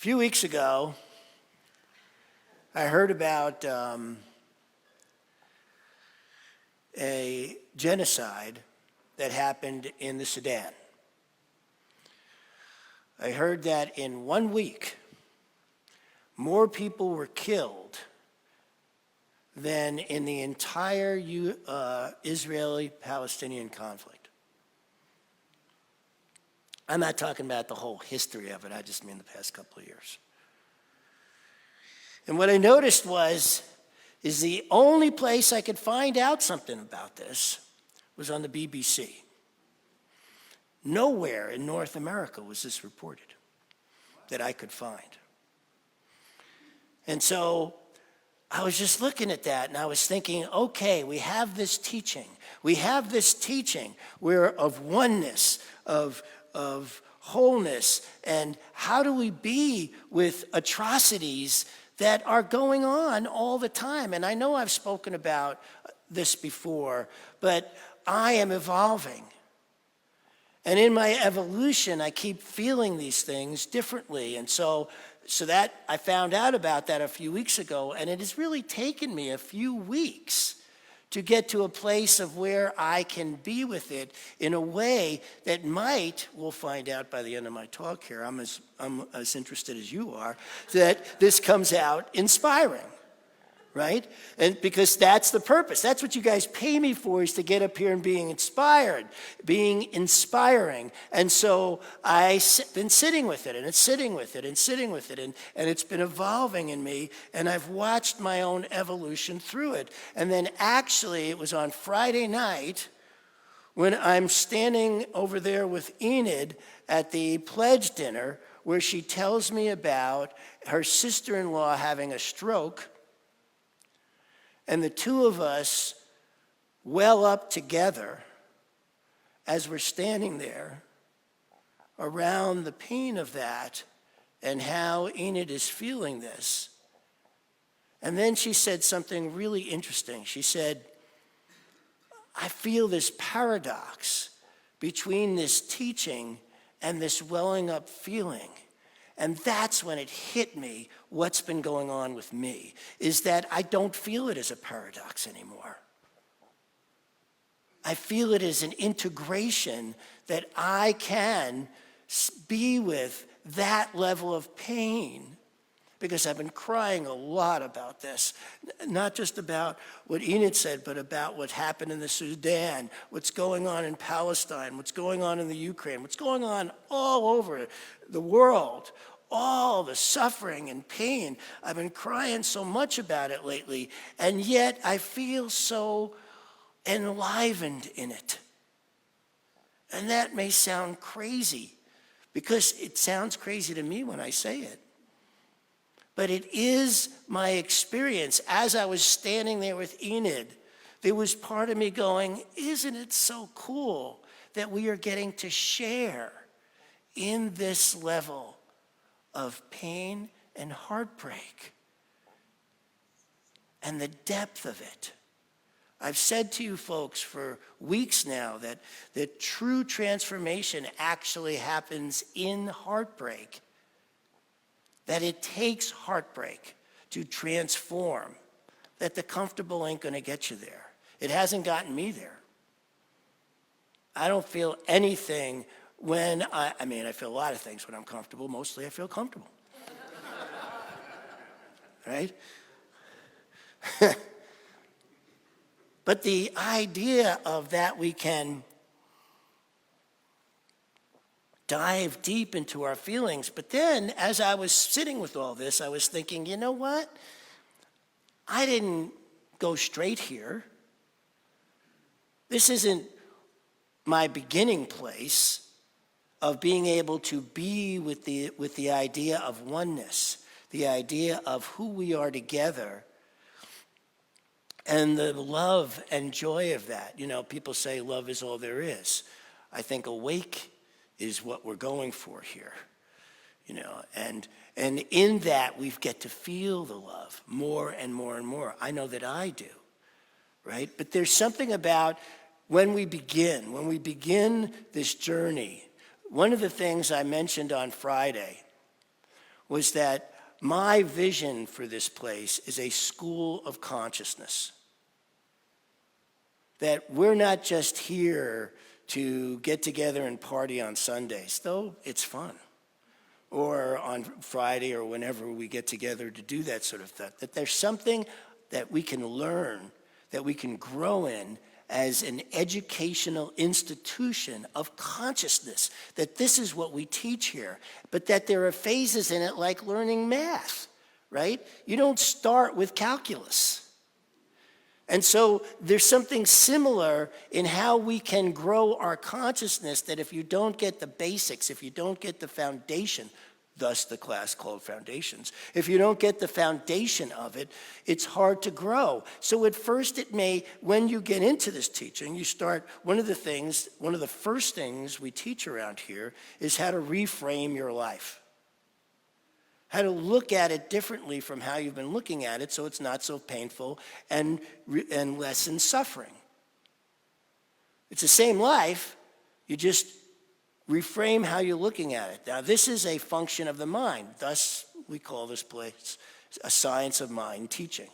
few weeks ago, I heard about a genocide that happened in the Sudan. I heard that in 1 week, more people were killed than in the entire Israeli-Palestinian conflict. I'm not talking about the whole history of it, I just mean the past couple of years. And what I noticed is the only place I could find out something about this was on the BBC. Nowhere in North America was this reported that I could find. And so I was just looking at that and I was thinking, okay, we have this teaching. We have this teaching where of oneness, of wholeness, and how do we be with atrocities that are going on all the time? And I know I've spoken about this before, but I am evolving. And in my evolution, I keep feeling these things differently. And so that I found out about that a few weeks ago, and it has really taken me a few weeks to get to a place of where I can be with it in a way that might, we'll find out by the end of my talk here, I'm as interested as you are, that this comes out inspiring, right? And because that's the purpose. That's what you guys pay me for, is to get up here and being inspired, being inspiring. And so I've been sitting with it, and it's sitting with it, and sitting with it, and it's been evolving in me, and I've watched my own evolution through it. And then actually, it was on Friday night when I'm standing over there with Enid at the pledge dinner, where she tells me about her sister-in-law having a stroke. And the two of us well up together as we're standing there around the pain of that and how Enid is feeling this. And then she said something really interesting. She said, I feel this paradox between this teaching and this welling up feeling. And that's when it hit me what's been going on with me, is that I don't feel it as a paradox anymore. I feel it as an integration that I can be with that level of pain, because I've been crying a lot about this, not just about what Enid said, but about what happened in the Sudan, what's going on in Palestine, what's going on in the Ukraine, what's going on all over the world, all the suffering and pain. I've been crying so much about it lately, and yet I feel so enlivened in it. And that may sound crazy, because it sounds crazy to me when I say it. But it is my experience. As I was standing there with Enid, there was part of me going, isn't it so cool that we are getting to share in this level of pain and heartbreak and the depth of it? I've said to you folks for weeks now that true transformation actually happens in heartbreak. That it takes heartbreak to transform, that the comfortable ain't gonna get you there. It hasn't gotten me there. I don't feel anything when I feel a lot of things when I'm comfortable. Mostly I feel comfortable, right? But the idea of that we can dive deep into our feelings. But then, as I was sitting with all this, I was thinking, you know what? I didn't go straight here. This isn't my beginning place of being able to be with the idea of oneness, the idea of who we are together, and the love and joy of that. You know, people say love is all there is. I think awake is what we're going for here, you know, and in that we get to feel the love more and more and more. I know that I do, right? But there's something about when we begin this journey. One of the things I mentioned on Friday was that my vision for this place is a school of consciousness. That we're not just here to get together and party on Sundays, though it's fun, or on Friday or whenever we get together to do that sort of stuff. That there's something that we can learn, that we can grow in as an educational institution of consciousness, that this is what we teach here, but that there are phases in it like learning math, right? You don't start with calculus. And so there's something similar in how we can grow our consciousness, that if you don't get the basics, if you don't get the foundation, thus the class called Foundations, if you don't get the foundation of it, it's hard to grow. So at first it may, when you get into this teaching, you start, one of the first things we teach around here is how to reframe your life. How to look at it differently from how you've been looking at it, so it's not so painful and lessen suffering. It's the same life, you just reframe how you're looking at it. Now, this is a function of the mind. Thus, we call this place a science of mind teaching.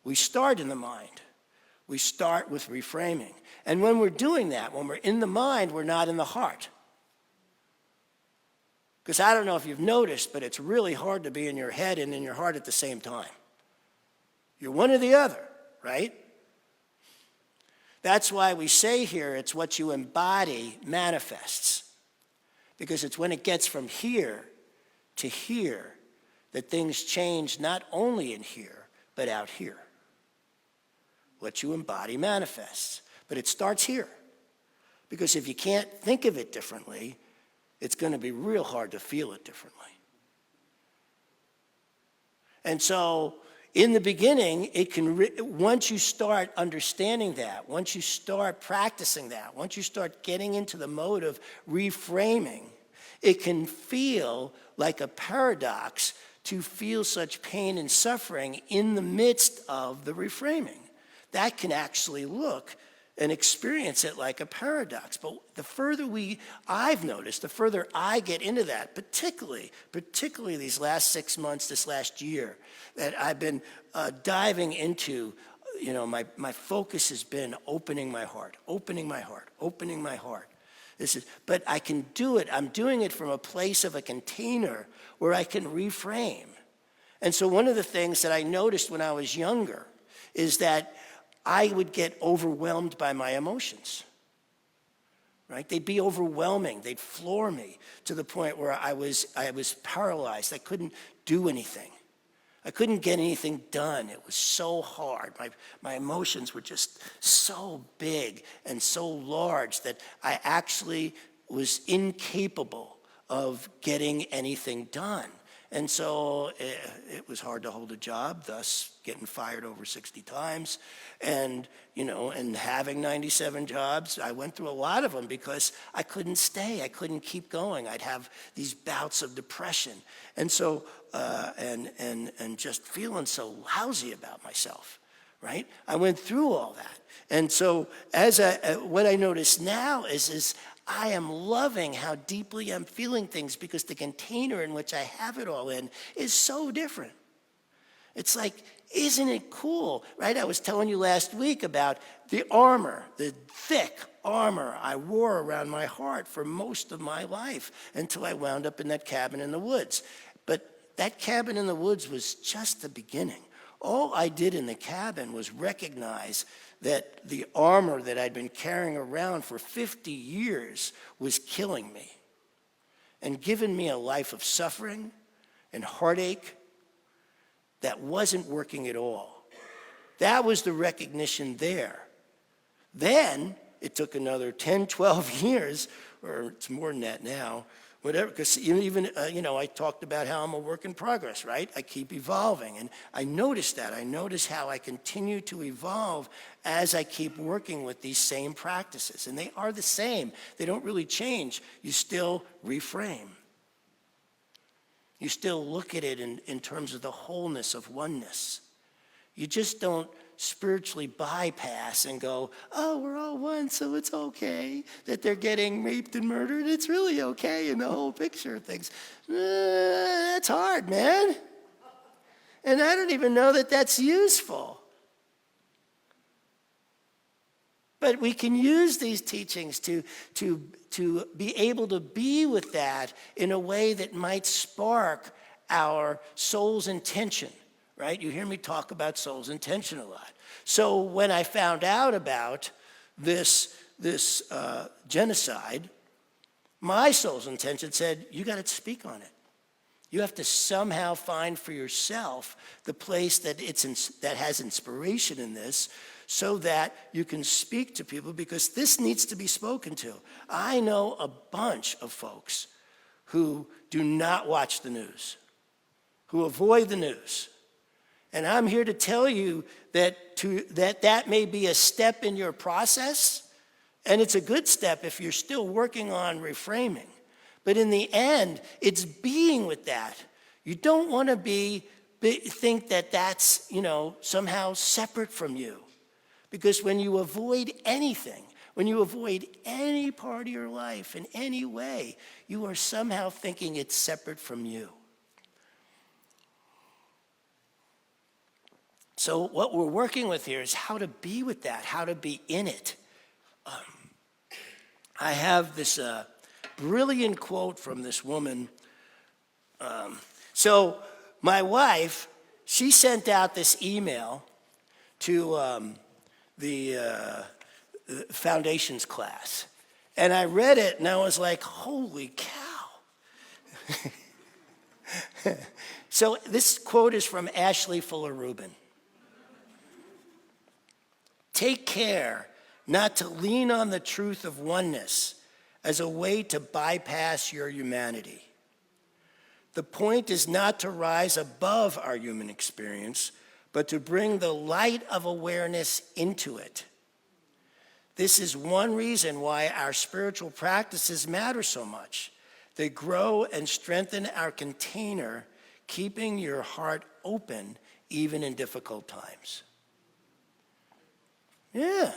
We start in the mind. We start with reframing. And when we're doing that, when we're in the mind, we're not in the heart. Because I don't know if you've noticed, but it's really hard to be in your head and in your heart at the same time. You're one or the other, right? That's why we say here it's what you embody manifests. Because it's when it gets from here to here that things change, not only in here, but out here. What you embody manifests. But it starts here. Because if you can't think of it differently, it's going to be real hard to feel it differently. And so, in the beginning, once you start understanding that, once you start practicing that, once you start getting into the mode of reframing, it can feel like a paradox to feel such pain and suffering in the midst of the reframing. That can actually look and experience it like a paradox. But the further I've noticed, the further I get into that, particularly these last 6 months, this last year, that I've been diving into, my focus has been opening my heart. But I can do it. I'm doing it from a place of a container where I can reframe. And so one of the things that I noticed when I was younger is that I would get overwhelmed by my emotions, right? They'd be overwhelming. They'd floor me to the point where I was paralyzed. I couldn't do anything. I couldn't get anything done. It was so hard. My emotions were just so big and so large that I actually was incapable of getting anything done. And so it was hard to hold a job, thus getting fired over 60 times. And, and having 97 jobs, I went through a lot of them because I couldn't stay. I couldn't keep going. I'd have these bouts of depression. And so, and just feeling so lousy about myself, right? I went through all that. And so what I notice now is I am loving how deeply I'm feeling things because the container in which I have it all in is so different. It's like, isn't it cool, right? I was telling you last week about the armor, the thick armor I wore around my heart for most of my life until I wound up in that cabin in the woods. But that cabin in the woods was just the beginning. All I did in the cabin was recognize that the armor that I'd been carrying around for 50 years was killing me and giving me a life of suffering and heartache that wasn't working at all. That was the recognition there. Then it took another 10, 12 years, or it's more than that now, whatever, because even, I talked about how I'm a work in progress, right? I keep evolving, and I noticed that. I notice how I continue to evolve as I keep working with these same practices, and they are the same. They don't really change. You still reframe. You still look at it in terms of the wholeness of oneness. You just don't spiritually bypass and go, oh, we're all one, so it's okay that they're getting raped and murdered. It's really okay in the whole picture of things. That's hard, man. And I don't even know that that's useful. But we can use these teachings to be able to be with that in a way that might spark our soul's intention, right? You hear me talk about soul's intention a lot. So when I found out about this genocide, my soul's intention said, you got to speak on it. You have to somehow find for yourself the place that that has inspiration in this, so that you can speak to people, because this needs to be spoken to. I know a bunch of folks who do not watch the news, who avoid the news. And I'm here to tell you that may be a step in your process, and it's a good step if you're still working on reframing. But in the end, it's being with that. You don't want to think that that's, somehow separate from you. Because when you avoid anything, when you avoid any part of your life in any way, you are somehow thinking it's separate from you. So what we're working with here is how to be with that, how to be in it. I have this brilliant quote from this woman. So my wife, she sent out this email to the foundations class. And I read it and I was like, holy cow. So this quote is from Ashley Fuller Rubin. Take care not to lean on the truth of oneness as a way to bypass your humanity. The point is not to rise above our human experience, but to bring the light of awareness into it. This is one reason why our spiritual practices matter so much. They grow and strengthen our container, keeping your heart open even in difficult times. Yeah.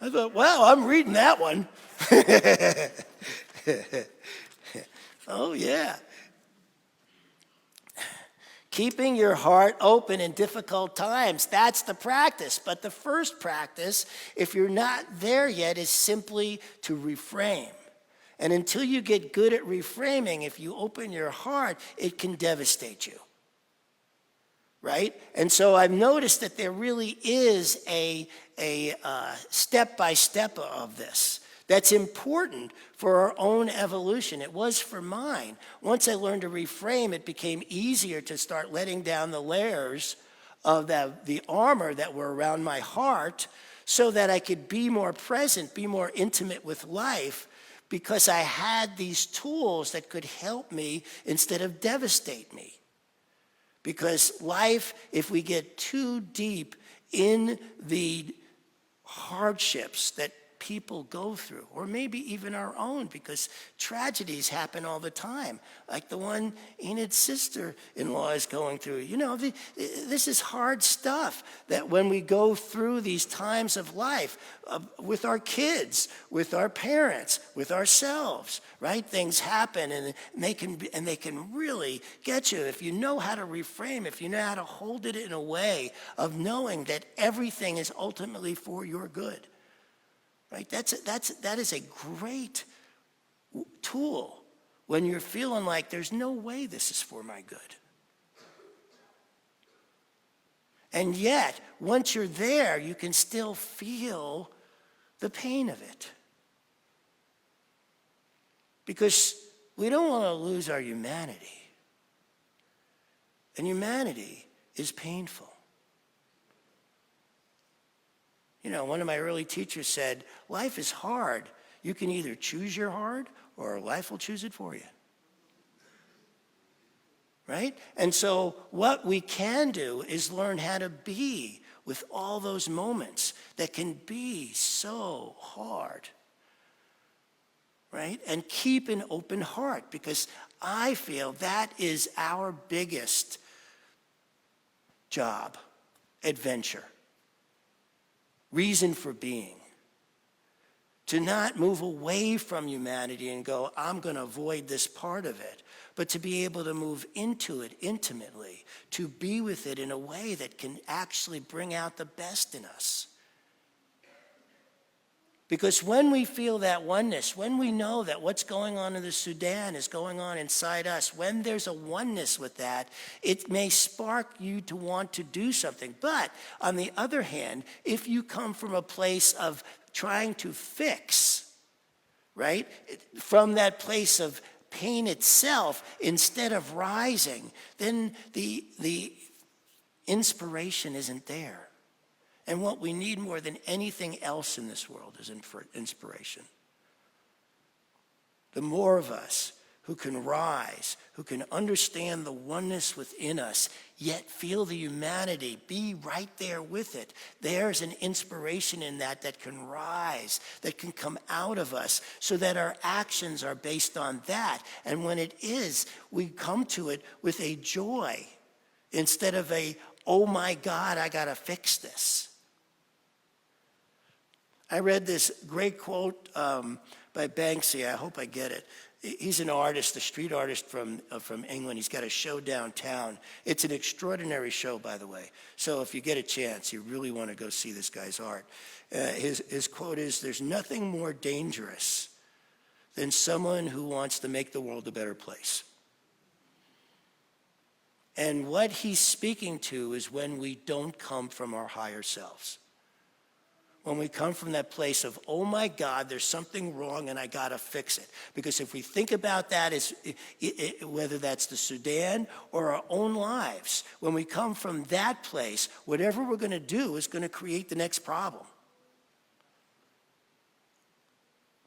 I thought, wow, I'm reading that one. Oh, yeah. Keeping your heart open in difficult times, that's the practice. But the first practice, if you're not there yet, is simply to reframe. And until you get good at reframing, if you open your heart, it can devastate you. Right? And so I've noticed that there really is a step-by-step of this that's important for our own evolution. It was for mine. Once I learned to reframe, it became easier to start letting down the layers of the armor that were around my heart, so that I could be more present, be more intimate with life, because I had these tools that could help me instead of devastate me. Because life, if we get too deep in the hardships that people go through, or maybe even our own, because tragedies happen all the time, like the one Enid's sister-in-law is going through. This is hard stuff, that when we go through these times of life, with our kids, with our parents, with ourselves, right? Things happen, and they can really get you if you know how to reframe, if you know how to hold it in a way of knowing that everything is ultimately for your good. Right? That is a great tool when you're feeling like there's no way this is for my good. And yet, once you're there, you can still feel the pain of it. Because we don't want to lose our humanity. And humanity is painful. One of my early teachers said, life is hard. You can either choose your hard, or life will choose it for you. Right? And so what we can do is learn how to be with all those moments that can be so hard. Right? And keep an open heart, because I feel that is our biggest job, adventure. reason for being. To not move away from humanity and go, I'm going to avoid this part of it, but to be able to move into it intimately, to be with it in a way that can actually bring out the best in us. Because when we feel that oneness, when we know that what's going on in the Sudan is going on inside us, when there's a oneness with that, it may spark you to want to do something. But on the other hand, if you come from a place of trying to fix, right, from that place of pain itself, instead of rising, then the inspiration isn't there. And what we need more than anything else in this world is inspiration. The more of us who can rise, who can understand the oneness within us, yet feel the humanity, be right there with it. There's an inspiration in that can rise, that can come out of us, so that our actions are based on that. And when it is, we come to it with a joy instead of a, oh my God, I gotta fix this. I read this great quote by Banksy. I hope I get it. He's an artist, a street artist from England. He's got a show downtown. It's an extraordinary show, by the way. So if you get a chance, you really want to go see this guy's art. His quote is, "There's nothing more dangerous than someone who wants to make the world a better place." And what he's speaking to is when we don't come from our higher selves. When we come from that place of, oh my God, there's something wrong and I gotta fix it. Because if we think about that as whether that's the Sudan or our own lives, when we come from that place, whatever we're gonna do is gonna create the next problem.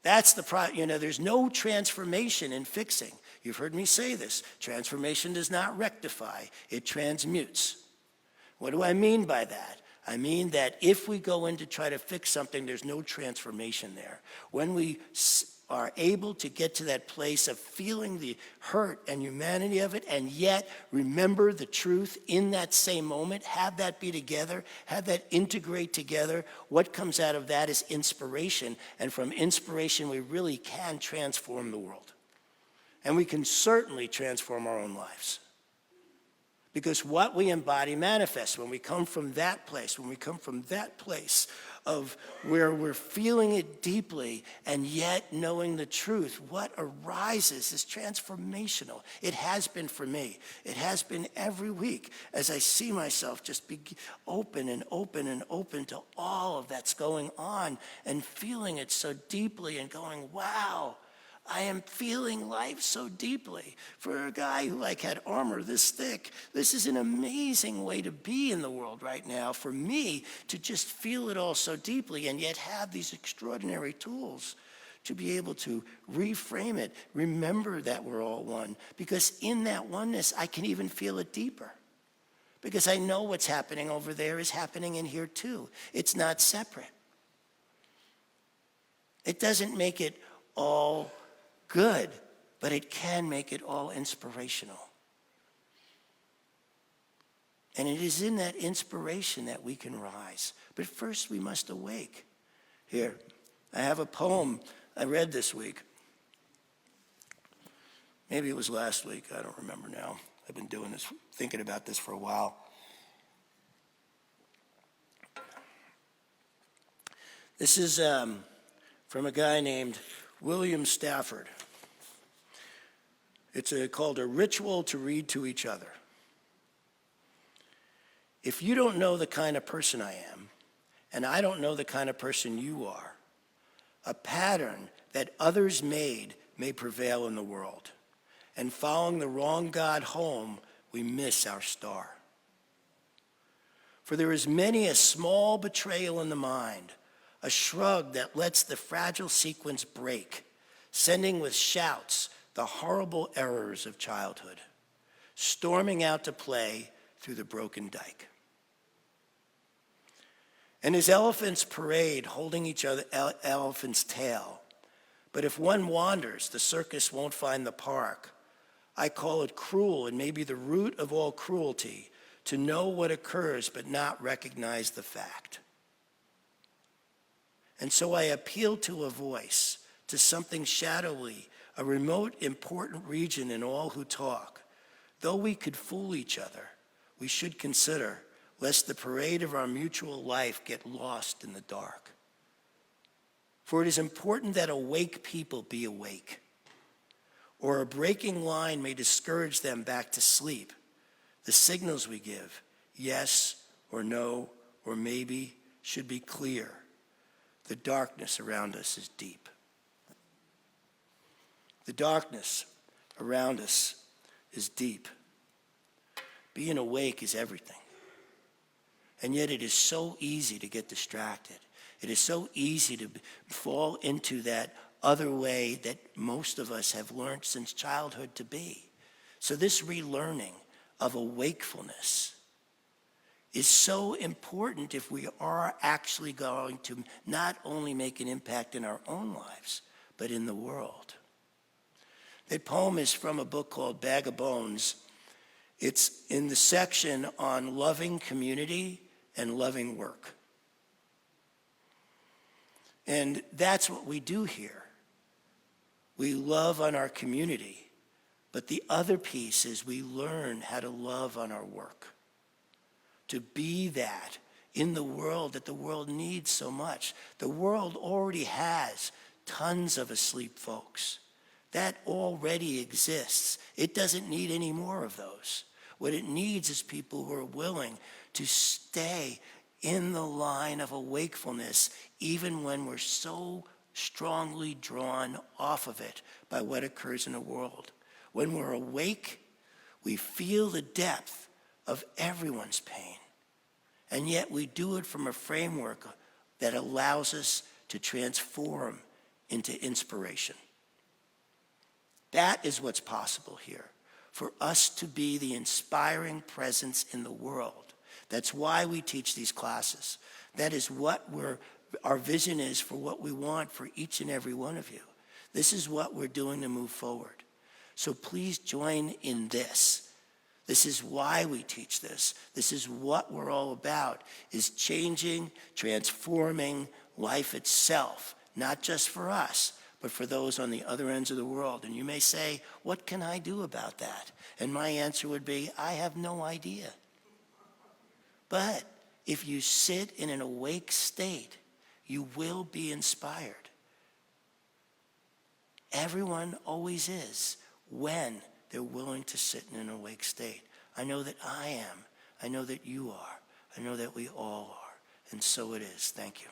That's the problem. There's no transformation in fixing. You've heard me say this. Transformation does not rectify, it transmutes. What do I mean by that? I mean that if we go in to try to fix something, there's no transformation there. When we are able to get to that place of feeling the hurt and humanity of it, and yet remember the truth in that same moment, have that be together, have that integrate together, what comes out of that is inspiration. And from inspiration, we really can transform the world. And we can certainly transform our own lives. Because what we embody manifests. When we come from that place, of where we're feeling it deeply and yet knowing the truth, what arises is transformational. It has been for me. It has been every week as I see myself just be open and open and open to all of that's going on and feeling it so deeply and going, wow. I am feeling life so deeply. For a guy who had armor this thick, this is an amazing way to be in the world right now. For me to just feel it all so deeply and yet have these extraordinary tools to be able to reframe it, remember that we're all one. Because in that oneness, I can even feel it deeper. Because I know what's happening over there is happening in here too. It's not separate. It doesn't make it all good, but it can make it all inspirational. And it is in that inspiration that we can rise. But first we must awake. Here, I have a poem I read this week. Maybe it was last week, I don't remember now. I've been doing this, thinking about this for a while. This is from a guy named William Stafford. It's called A Ritual to Read to Each Other. If you don't know the kind of person I am, and I don't know the kind of person you are, a pattern that others made may prevail in the world. And following the wrong God home, we miss our star. For there is many a small betrayal in the mind, a shrug that lets the fragile sequence break, sending with shouts the horrible errors of childhood, storming out to play through the broken dike. And as elephants parade holding each other elephant's tail, but if one wanders, the circus won't find the park. I call it cruel and maybe the root of all cruelty, to know what occurs but not recognize the fact. And so I appeal to a voice, to something shadowy, a remote, important region in all who talk. Though we could fool each other, we should consider, lest the parade of our mutual life get lost in the dark. For it is important that awake people be awake, or a breaking line may discourage them back to sleep. The signals we give, yes or no or maybe, should be clear. The darkness around us is deep. The darkness around us is deep. Being awake is everything. And yet it is so easy to get distracted. It is so easy to fall into that other way that most of us have learned since childhood to be. So this relearning of a wakefulness is so important if we are actually going to not only make an impact in our own lives, but in the world. That poem is from a book called Bag of Bones. It's in the section on loving community and loving work. And that's what we do here. We love on our community, but the other piece is we learn how to love on our work. To be that in the world that the world needs so much. The world already has tons of asleep folks. That already exists. It doesn't need any more of those. What it needs is people who are willing to stay in the line of a wakefulness, even when we're so strongly drawn off of it by what occurs in the world. When we're awake, we feel the depth of everyone's pain. And yet we do it from a framework that allows us to transform into inspiration. That is what's possible here, for us to be the inspiring presence in the world. That's why we teach these classes. That is what our vision is for what we want for each and every one of you. This is what we're doing to move forward. So please join in this. This is why we teach this. This is what we're all about, is changing, transforming life itself, not just for us, but for those on the other ends of the world. And you may say, what can I do about that? And my answer would be, I have no idea. But if you sit in an awake state, you will be inspired. Everyone always is when they're willing to sit in an awake state. I know that I am. I know that you are. I know that we all are. And so it is. Thank you.